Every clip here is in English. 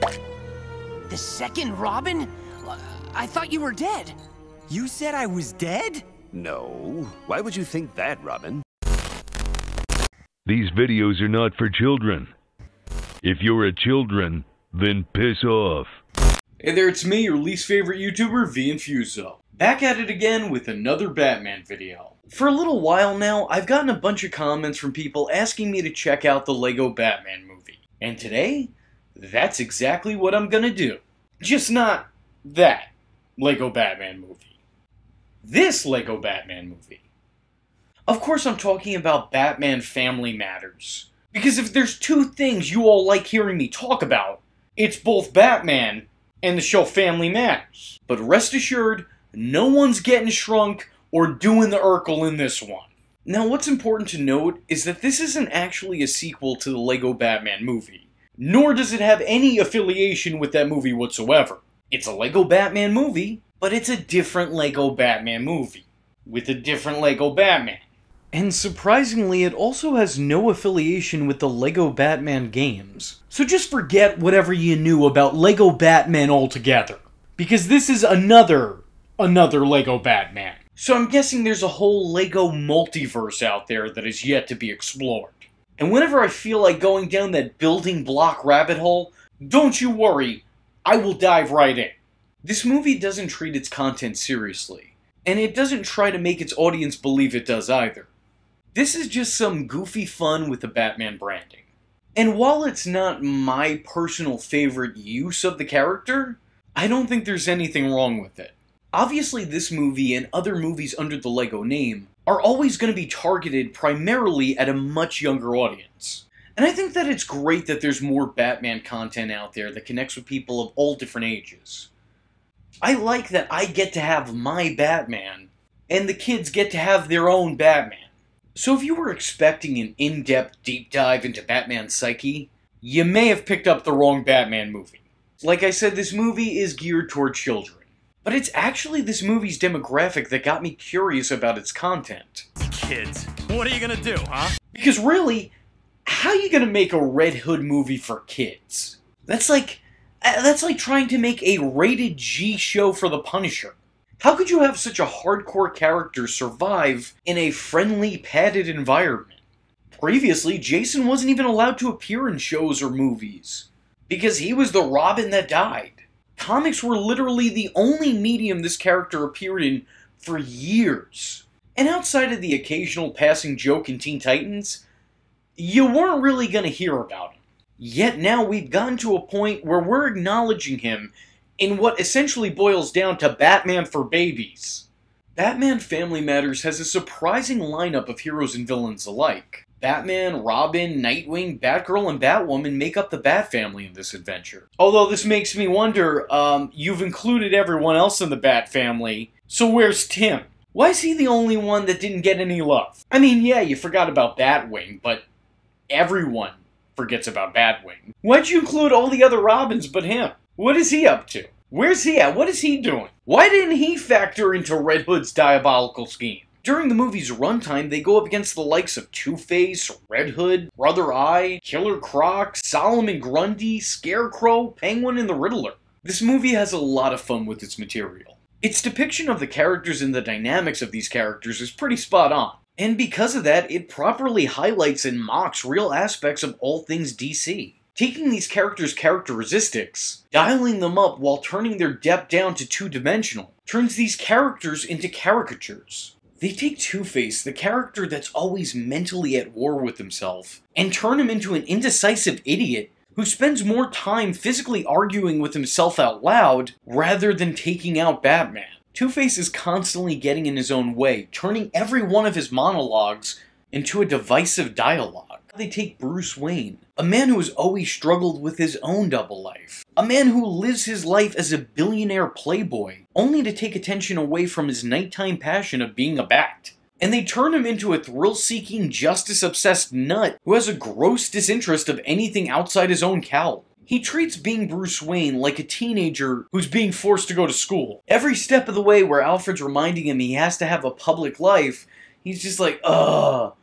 The second Robin? I thought you were dead. You said I was dead? No. Why would you think that, Robin? These videos are not for children. If you're a children, then piss off. Hey there, it's me, your least favorite YouTuber, VInfuso. Back at it again with another Batman video. For a little while now, I've gotten a bunch of comments from people asking me to check out the LEGO Batman movie. And today, that's exactly what I'm gonna do. Just not that LEGO Batman movie. This LEGO Batman movie. Of course I'm talking about Batman Family Matters. Because if there's two things you all like hearing me talk about, it's both Batman and the show Family Matters. But rest assured, no one's getting shrunk or doing the Urkel in this one. Now what's important to note is that this isn't actually a sequel to the LEGO Batman movie. Nor does it have any affiliation with that movie whatsoever. It's a LEGO Batman movie, but it's a different LEGO Batman movie. With a different LEGO Batman. And surprisingly, it also has no affiliation with the LEGO Batman games. So just forget whatever you knew about LEGO Batman altogether. Because this is another LEGO Batman. So I'm guessing there's a whole LEGO multiverse out there that is yet to be explored. And whenever I feel like going down that building block rabbit hole, don't you worry, I will dive right in. This movie doesn't treat its content seriously. And it doesn't try to make its audience believe it does either. This is just some goofy fun with the Batman branding. And while it's not my personal favorite use of the character, I don't think there's anything wrong with it. Obviously this movie and other movies under the LEGO name are always going to be targeted primarily at a much younger audience. And I think that it's great that there's more Batman content out there that connects with people of all different ages. I like that I get to have my Batman, and the kids get to have their own Batman. So if you were expecting an in-depth deep dive into Batman's psyche, you may have picked up the wrong Batman movie. Like I said, this movie is geared toward children. But it's actually this movie's demographic that got me curious about its content. Kids, what are you gonna do, huh? Because really, how are you gonna make a Red Hood movie for kids? That's like trying to make a rated G show for The Punisher. How could you have such a hardcore character survive in a friendly, padded environment? Previously, Jason wasn't even allowed to appear in shows or movies, because he was the Robin that died. Comics were literally the only medium this character appeared in for years. And outside of the occasional passing joke in Teen Titans, you weren't really gonna hear about him. Yet now we've gotten to a point where we're acknowledging him in what essentially boils down to Batman for babies. Batman Family Matters has a surprising lineup of heroes and villains alike. Batman, Robin, Nightwing, Batgirl, and Batwoman make up the Bat family in this adventure. Although this makes me wonder, you've included everyone else in the Bat family, so where's Tim? Why is he the only one that didn't get any love? I mean, yeah, you forgot about Batwing, but everyone forgets about Batwing. Why'd you include all the other Robins but him? What is he up to? Where's he at? What is he doing? Why didn't he factor into Red Hood's diabolical scheme? During the movie's runtime, they go up against the likes of Two-Face, Red Hood, Brother Eye, Killer Croc, Solomon Grundy, Scarecrow, Penguin, and the Riddler. This movie has a lot of fun with its material. Its depiction of the characters and the dynamics of these characters is pretty spot on. And because of that, it properly highlights and mocks real aspects of all things DC. Taking these characters' characteristics, dialing them up while turning their depth down to two-dimensional, turns these characters into caricatures. They take Two-Face, the character that's always mentally at war with himself, and turn him into an indecisive idiot who spends more time physically arguing with himself out loud rather than taking out Batman. Two-Face is constantly getting in his own way, turning every one of his monologues into a divisive dialogue. They take Bruce Wayne, a man who has always struggled with his own double life. A man who lives his life as a billionaire playboy, only to take attention away from his nighttime passion of being a bat. And they turn him into a thrill-seeking, justice-obsessed nut who has a gross disinterest of anything outside his own cowl. He treats being Bruce Wayne like a teenager who's being forced to go to school. Every step of the way where Alfred's reminding him he has to have a public life, he's just like, ugh.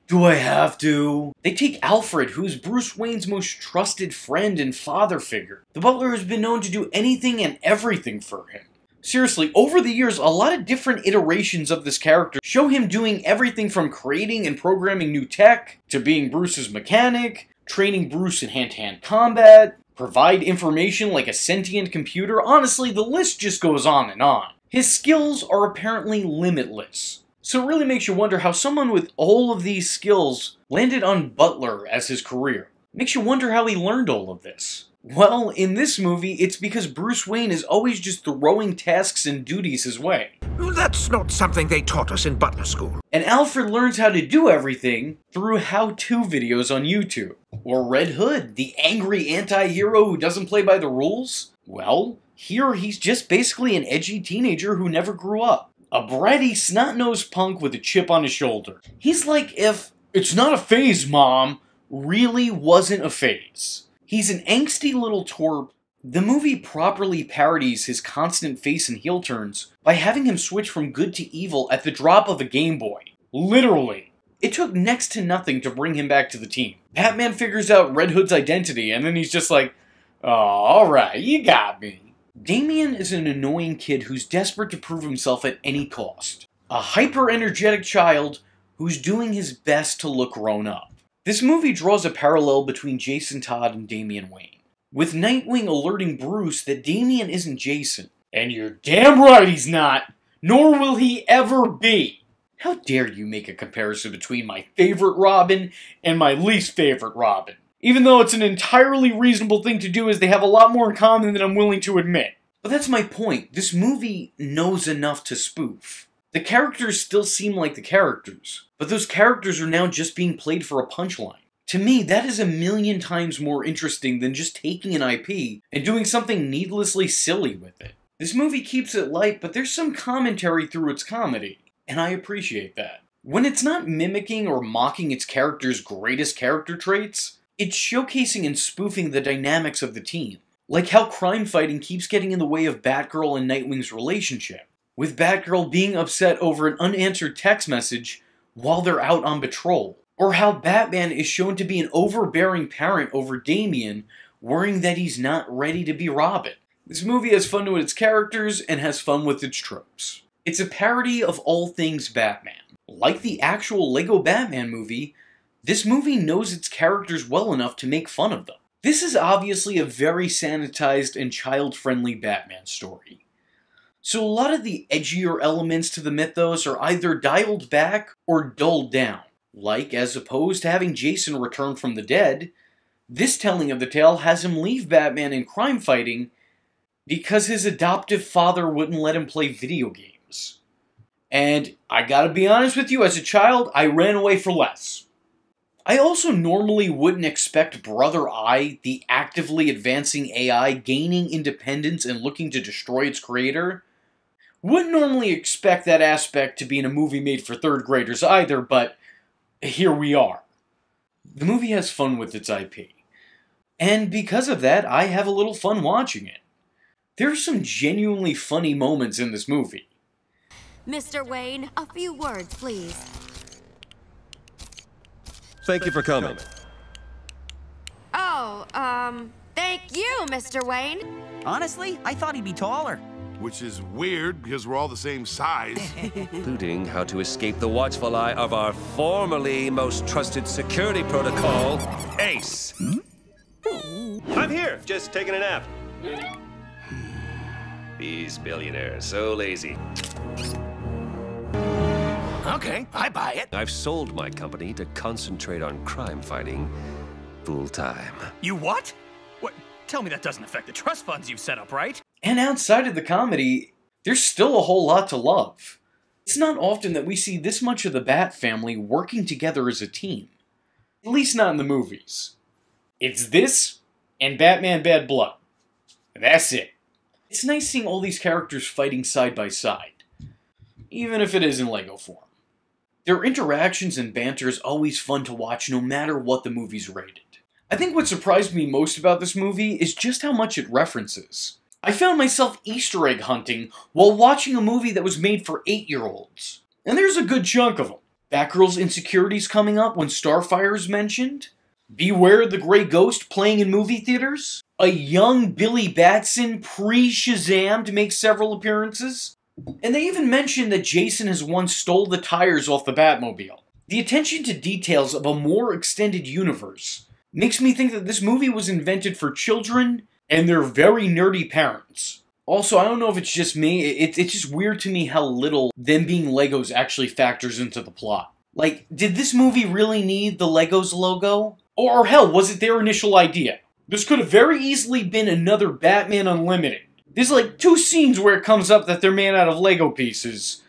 Do I have to? They take Alfred, who's Bruce Wayne's most trusted friend and father figure. The butler has been known to do anything and everything for him. Seriously, over the years, a lot of different iterations of this character show him doing everything from creating and programming new tech, to being Bruce's mechanic, training Bruce in hand-to-hand combat, provide information like a sentient computer. Honestly, the list just goes on and on. His skills are apparently limitless. So it really makes you wonder how someone with all of these skills landed on Butler as his career. Makes you wonder how he learned all of this. Well, in this movie, it's because Bruce Wayne is always just throwing tasks and duties his way. That's not something they taught us in Butler School. And Alfred learns how to do everything through how-to videos on YouTube. Or Red Hood, the angry anti-hero who doesn't play by the rules? Well, here he's just basically an edgy teenager who never grew up. A bratty, snot-nosed punk with a chip on his shoulder. He's like if "It's not a phase, Mom" really wasn't a phase. He's an angsty little twerp. The movie properly parodies his constant face and heel turns by having him switch from good to evil at the drop of a Game Boy. Literally. It took next to nothing to bring him back to the team. Batman figures out Red Hood's identity, and then he's just like, "Oh, alright, you got me." Damian is an annoying kid who's desperate to prove himself at any cost. A hyper-energetic child who's doing his best to look grown up. This movie draws a parallel between Jason Todd and Damian Wayne, with Nightwing alerting Bruce that Damian isn't Jason. And you're damn right he's not, nor will he ever be. How dare you make a comparison between my favorite Robin and my least favorite Robin? Even though it's an entirely reasonable thing to do, as they have a lot more in common than I'm willing to admit. But that's my point. This movie knows enough to spoof. The characters still seem like the characters, but those characters are now just being played for a punchline. To me, that is a million times more interesting than just taking an IP and doing something needlessly silly with it. This movie keeps it light, but there's some commentary through its comedy, and I appreciate that. When it's not mimicking or mocking its characters' greatest character traits, it's showcasing and spoofing the dynamics of the team. Like how crime fighting keeps getting in the way of Batgirl and Nightwing's relationship, with Batgirl being upset over an unanswered text message while they're out on patrol. Or how Batman is shown to be an overbearing parent over Damian, worrying that he's not ready to be Robin. This movie has fun with its characters and has fun with its tropes. It's a parody of all things Batman. Like the actual Lego Batman movie, this movie knows its characters well enough to make fun of them. This is obviously a very sanitized and child-friendly Batman story. So a lot of the edgier elements to the mythos are either dialed back or dulled down. Like, as opposed to having Jason return from the dead, this telling of the tale has him leave Batman in crime fighting because his adoptive father wouldn't let him play video games. And I gotta be honest with you, as a child, I ran away for less. I also normally wouldn't expect Brother Eye, the actively advancing AI gaining independence and looking to destroy its creator. Wouldn't normally expect that aspect to be in a movie made for third graders either, but here we are. The movie has fun with its IP. And because of that, I have a little fun watching it. There are some genuinely funny moments in this movie. Mr. Wayne, a few words, please. Thank you for coming. Oh, thank you, Mr. Wayne. Honestly, I thought he'd be taller. Which is weird, because we're all the same size. Including how to escape the watchful eye of our formerly most trusted security protocol, Ace. I'm here, just taking a nap. These billionaires, so lazy. Okay, I buy it. I've sold my company to concentrate on crime fighting full-time. You what? What? Tell me that doesn't affect the trust funds you've set up, right? And outside of the comedy, there's still a whole lot to love. It's not often that we see this much of the Bat family working together as a team. At least not in the movies. It's this and Batman Bad Blood. That's it. It's nice seeing all these characters fighting side by side, even if it is in Lego form. Their interactions and banter is always fun to watch no matter what the movie's rated. I think what surprised me most about this movie is just how much it references. I found myself Easter egg hunting while watching a movie that was made for 8-year-olds. And there's a good chunk of them. Batgirl's insecurities coming up when Starfire's mentioned. Beware the Grey Ghost playing in movie theaters. A young Billy Batson pre-Shazam to make several appearances. And they even mentioned that Jason has once stole the tires off the Batmobile. The attention to details of a more extended universe makes me think that this movie was invented for children and their very nerdy parents. Also, I don't know if it's just me, it's just weird to me how little them being Legos actually factors into the plot. Like, did this movie really need the Legos logo? Or hell, was it their initial idea? This could have very easily been another Batman Unlimited. There's like 2 scenes where it comes up that they're made out of Lego pieces,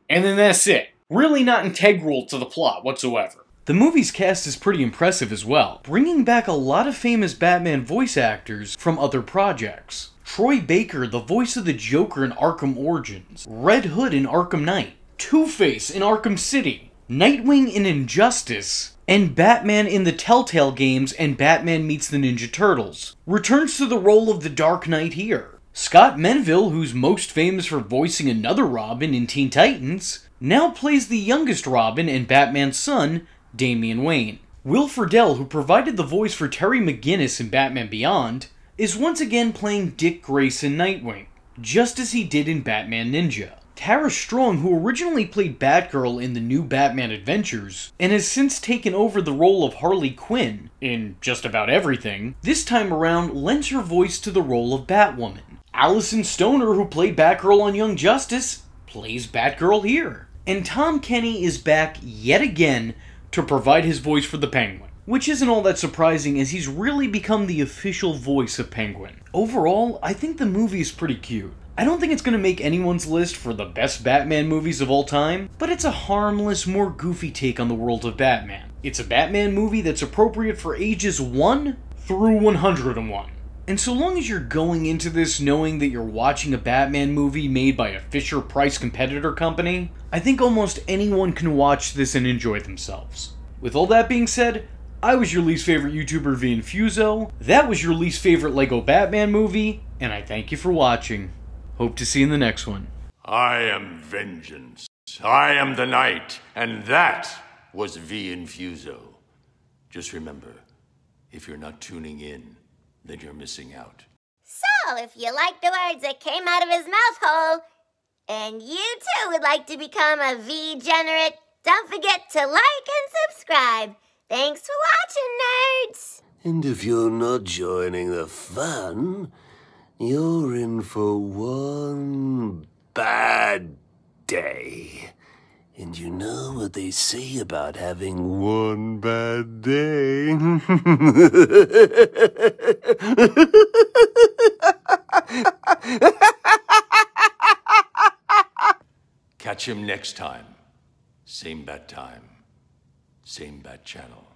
and then that's it. Really not integral to the plot whatsoever. The movie's cast is pretty impressive as well, bringing back a lot of famous Batman voice actors from other projects. Troy Baker, the voice of the Joker in Arkham Origins, Red Hood in Arkham Knight, Two-Face in Arkham City, Nightwing in Injustice, and Batman in the Telltale games and Batman Meets the Ninja Turtles, returns to the role of the Dark Knight here. Scott Menville, who's most famous for voicing another Robin in Teen Titans, now plays the youngest Robin and Batman's son, Damian Wayne. Will Friedle, who provided the voice for Terry McGinnis in Batman Beyond, is once again playing Dick Grayson Nightwing, just as he did in Batman Ninja. Tara Strong, who originally played Batgirl in the new Batman Adventures, and has since taken over the role of Harley Quinn in just about everything, this time around lends her voice to the role of Batwoman. Allison Stoner, who played Batgirl on Young Justice, plays Batgirl here. And Tom Kenny is back yet again to provide his voice for the Penguin, which isn't all that surprising as he's really become the official voice of Penguin. Overall, I think the movie is pretty cute. I don't think it's going to make anyone's list for the best Batman movies of all time, but it's a harmless, more goofy take on the world of Batman. It's a Batman movie that's appropriate for ages 1 through 101. And so long as you're going into this knowing that you're watching a Batman movie made by a Fisher-Price competitor company, I think almost anyone can watch this and enjoy themselves. With all that being said, I was your least favorite YouTuber, VInfuso, that was your least favorite LEGO Batman movie, and I thank you for watching. Hope to see you in the next one. I am vengeance. I am the night, and that was VInfuso. Just remember, if you're not tuning in, then you're missing out. So, if you like the words that came out of his mouth hole, and you too would like to become a V-generate, don't forget to like and subscribe. Thanks for watching, nerds! And if you're not joining the fun, you're in for one bad day. And you know what they say about having one bad day? Catch him next time. Same bat time. Same bat channel.